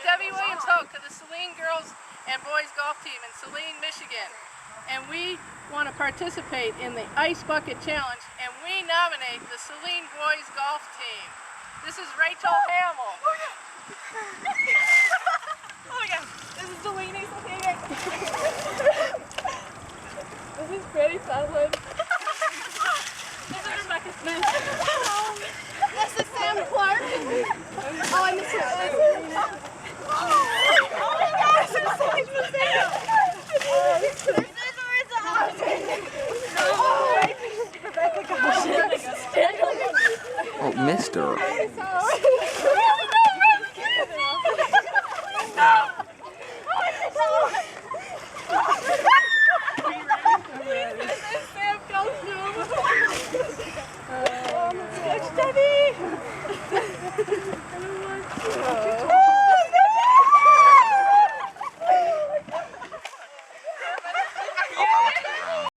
Debbie Williams Hoke to the Saline Girls and Boys Golf Team in Saline, Michigan. And we want to participate in the Ice Bucket Challenge, and we nominate the Saline Boys Golf Team. This is Rachel Hamill. Oh my God, this is Delaney. This is Freddie Fadlin. This is Rebecca Smith. This is Sam Clark. Oh, I missed her. Oh my gosh, this is Sam. This is Marissa. Rebecca Gosh. Oh, Mister. Debbie!